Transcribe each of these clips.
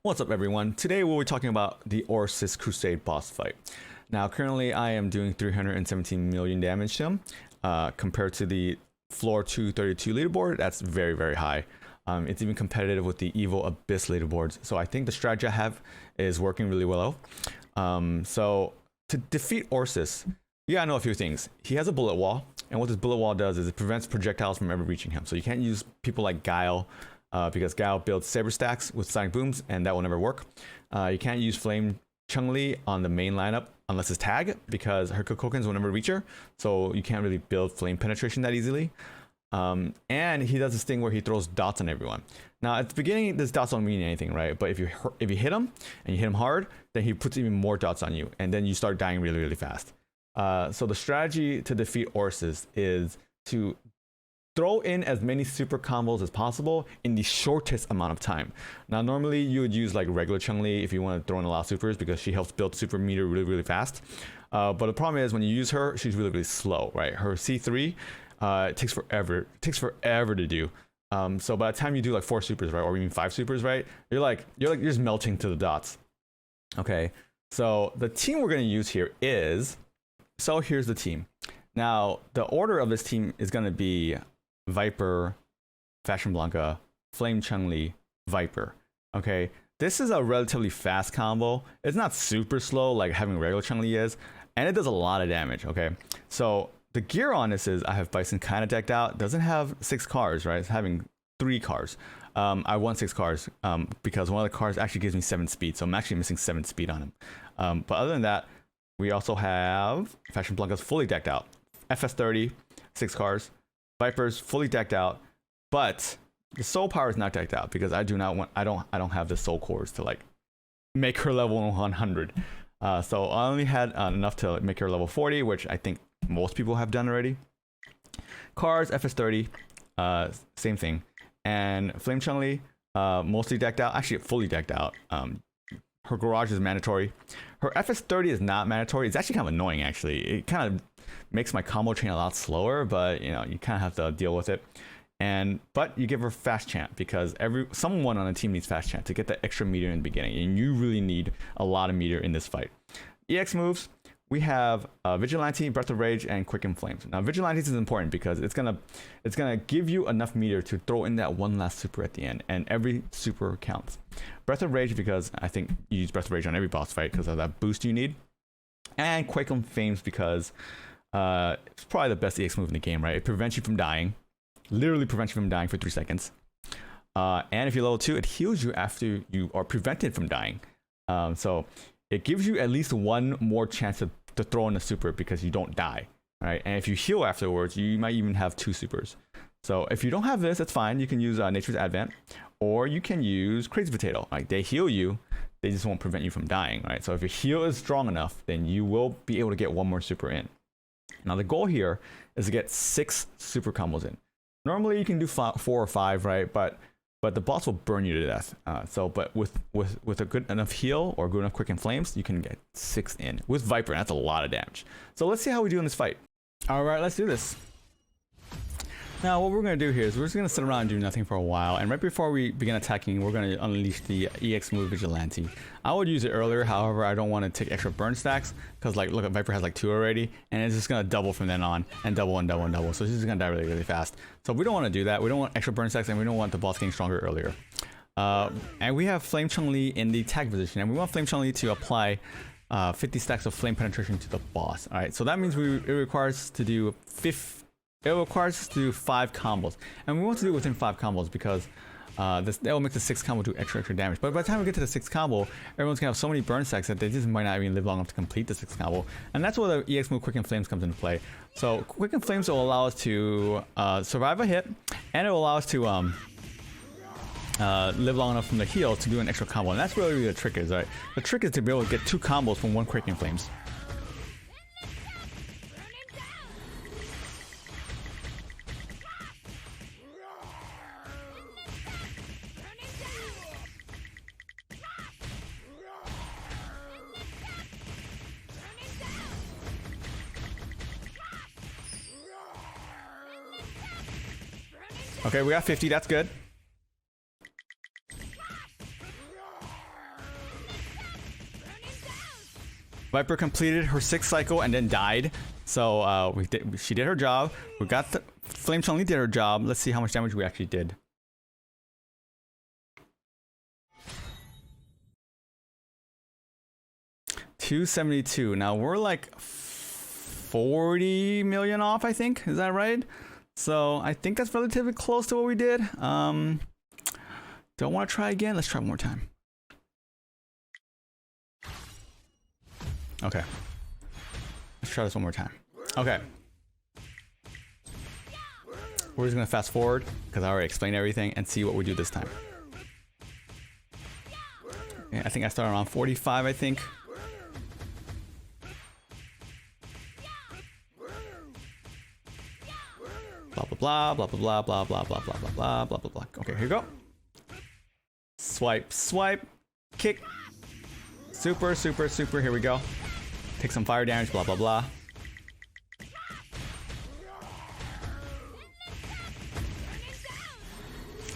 What's up, everyone? Today we'll be talking about the Orsis Crusade boss fight. Now, currently I am doing 317 million damage to him. Compared to the floor 232 leaderboard, that's very, very high. It's even competitive with the Evil Abyss leaderboards. So I think the strategy I have is working really well. So to defeat Orsis, you gotta know a few things. He has a bullet wall, and what this bullet wall does is it prevents projectiles from ever reaching him. So you can't use people like Guile, because Guile builds saber stacks with sonic booms, and that will never work. You can't use Flame Chun-Li on the main lineup unless it's tag, because her Kokokens will never reach her, so you can't really build flame penetration that easily. And he does this thing where he throws dots on everyone. Now at the beginning, this dots don't mean anything, right? But if you hit him and you hit him hard, then he puts even more dots on you, and then you start dying really, really fast. So the strategy to defeat Orsis is to throw in as many super combos as possible in the shortest amount of time. Now, normally you would use like regular Chun-Li if you want to throw in a lot of supers, because she helps build super meter really, really fast. But the problem is when you use her, she's really, really slow, right? Her C3, it takes forever. It takes forever to do. So by the time you do like 4 supers, right, or even 5 supers, right, you're just melting to the dots. Okay, so the team we're going to use here is, so here's the team. Now, the order of this team is going to be Viper, Fashion Blanca, Flame Chun-Li, Viper. Okay, this is a relatively fast combo. It's not super slow like having regular Chun-Li is, and it does a lot of damage. Okay, so the gear on this is I have Bison kind of decked out. Doesn't have 6 cars, right? It's having 3 cars. I won 6 cars because one of the cars actually gives me 7 speed, so I'm actually missing 7 speed on him. But other than that, we also have Fashion Blanca's fully decked out. FS30, 6 cars. Viper's fully decked out, but the soul power is not decked out because I don't have the soul cores to like make her level 100. So I only had enough to make her level 40, which I think most people have done already. Cars, FS30, same thing. And Flame Chun-Li, mostly decked out, actually fully decked out. Her garage is mandatory. Her FS30 is not mandatory. It's actually kind of annoying, actually. It kind of makes my combo chain a lot slower, but you know, you kind of have to deal with it. But you give her fast chant because someone on the team needs fast chant to get that extra meter in the beginning, and you really need a lot of meter in this fight. EX moves, we have Vigilante, Breath of Rage, and Quicken Flames. Now Vigilante is important because it's gonna give you enough meter to throw in that one last super at the end, and every super counts. Breath of Rage because I think you use Breath of Rage on every boss fight because of that boost you need, and Quicken Flames because it's probably the best EX move in the game, right? It prevents you from dying, literally prevents you from dying for 3 seconds. And if you're level 2, it heals you after you are prevented from dying. So it gives you at least one more chance to throw in a super because you don't die, right? And if you heal afterwards, you might even have 2 supers. So if you don't have this, it's fine. You can use Nature's Advent, or you can use Crazy Potato. Like, they heal you, they just won't prevent you from dying, right? So if your heal is strong enough, then you will be able to get one more super in. Now the goal here is to get 6 super combos in. Normally you can do 4 or 5, right? But the boss will burn you to death. But with a good enough heal or good enough Quicken Flames, you can get 6 in. With Viper, that's a lot of damage. So let's see how we do in this fight. All right, let's do this. Now what we're going to do here is we're just going to sit around and do nothing for a while, and right before we begin attacking, we're going to unleash the EX move Vigilante. I would use it earlier, however I don't want to take extra burn stacks because, like, look, Viper has like 2 already, and it's just going to double from then on, and double and double and double, so she's just going to die really, really fast. So we don't want to do that. We don't want extra burn stacks, and we don't want the boss getting stronger earlier. And we have Flame Chun-Li in the tag position, and we want Flame Chun-Li to apply 50 stacks of flame penetration to the boss. All right, so that means it requires us to do 5 combos, and we want to do it within 5 combos because that will make the 6th combo do extra damage. But by the time we get to the 6th combo, everyone's gonna have so many burn stacks that they just might not even live long enough to complete the 6th combo, and that's where the EX move Quicken Flames comes into play. So Quicken Flames will allow us to survive a hit, and it will allow us to live long enough from the heal to do an extra combo, and that's really the trick is, right? The trick is to be able to get 2 combos from 1 Quicken Flames. Okay, we got 50, that's good. Viper completed her 6th cycle and then died. So she did her job. We got the Flame Chun-Li did her job. Let's see how much damage we actually did. $272. Now we're like 40 million off, I think. Is that right? So I think that's relatively close to what we did. Don't want to try again. Let's try one more time. Okay. Let's try this one more time. Okay. We're just gonna fast forward because I already explained everything and see what we do this time. Okay, I think I started around 45, I think. Blah blah blah blah blah blah blah blah blah blah blah blah blah. Okay, here we go. Swipe, swipe, kick. Super, super, super. Here we go. Take some fire damage. Blah blah blah.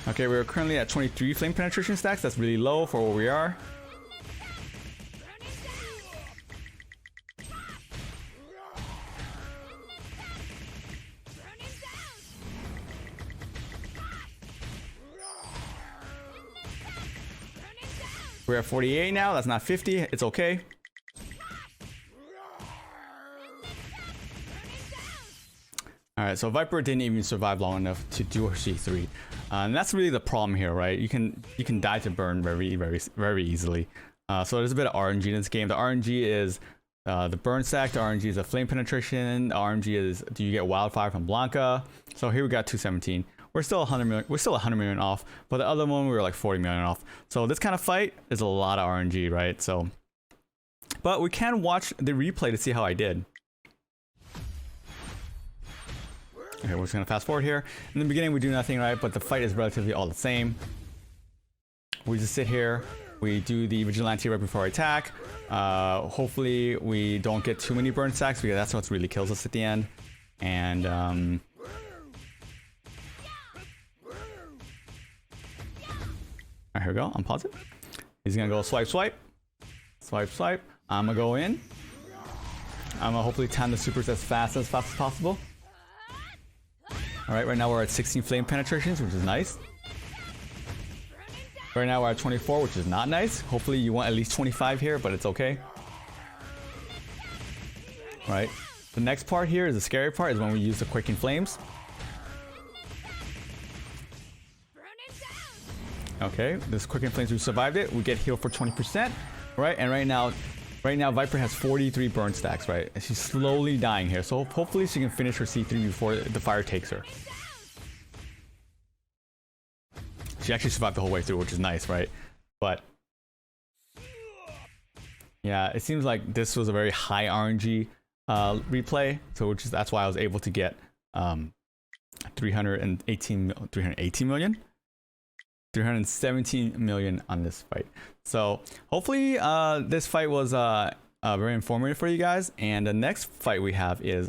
Okay, we're currently at 23 flame penetration stacks. That's really low for where we are. We're at 48 now. That's not 50. It's okay. Alright, so Viper didn't even survive long enough to do her C3. And that's really the problem here, right? You can die to burn very easily. So there's a bit of RNG in this game. The RNG is the burn stack. The RNG is a flame penetration. The RNG is do you get wildfire from Blanca. So here we got 217. We're still 100 million. We're still 100 million off, but the other one we were like 40 million off. So this kind of fight is a lot of RNG, right? So, but we can watch the replay to see how I did. Okay, we're just gonna fast forward here. In the beginning, we do nothing, right? But the fight is relatively all the same. We just sit here. We do the vigilante right before I attack. Hopefully, we don't get too many burn stacks because that's what really kills us at the end. And alright, here we go. Unpause it. He's gonna go swipe, swipe, swipe, swipe. I'm gonna go in. I'm gonna hopefully time the supers as fast as possible. Alright, right now we're at 16 flame penetrations, which is nice. Right now we're at 24, which is not nice. Hopefully you want at least 25 here, but it's okay. Alright, the next part here is the scary part, is when we use the Quaking Flames. Okay, this Quaking Flames, we survived it. We get healed for 20%, right? And right now Viper has 43 burn stacks, right? And she's slowly dying here. So hopefully she can finish her C3 before the fire takes her. She actually survived the whole way through, which is nice, right? But yeah, it seems like this was a very high RNG replay. So that's why I was able to get 317 million on this fight. So hopefully this fight was very informative for you guys. And the next fight we have is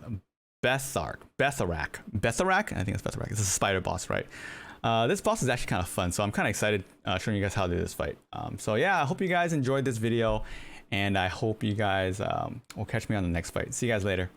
Betharak. I think it's Betharak. It's a spider boss, right? This boss is actually kind of fun, so I'm kind of excited showing you guys how to do this fight. So yeah, I hope you guys enjoyed this video, and I hope you guys will catch me on the next fight. See you guys later.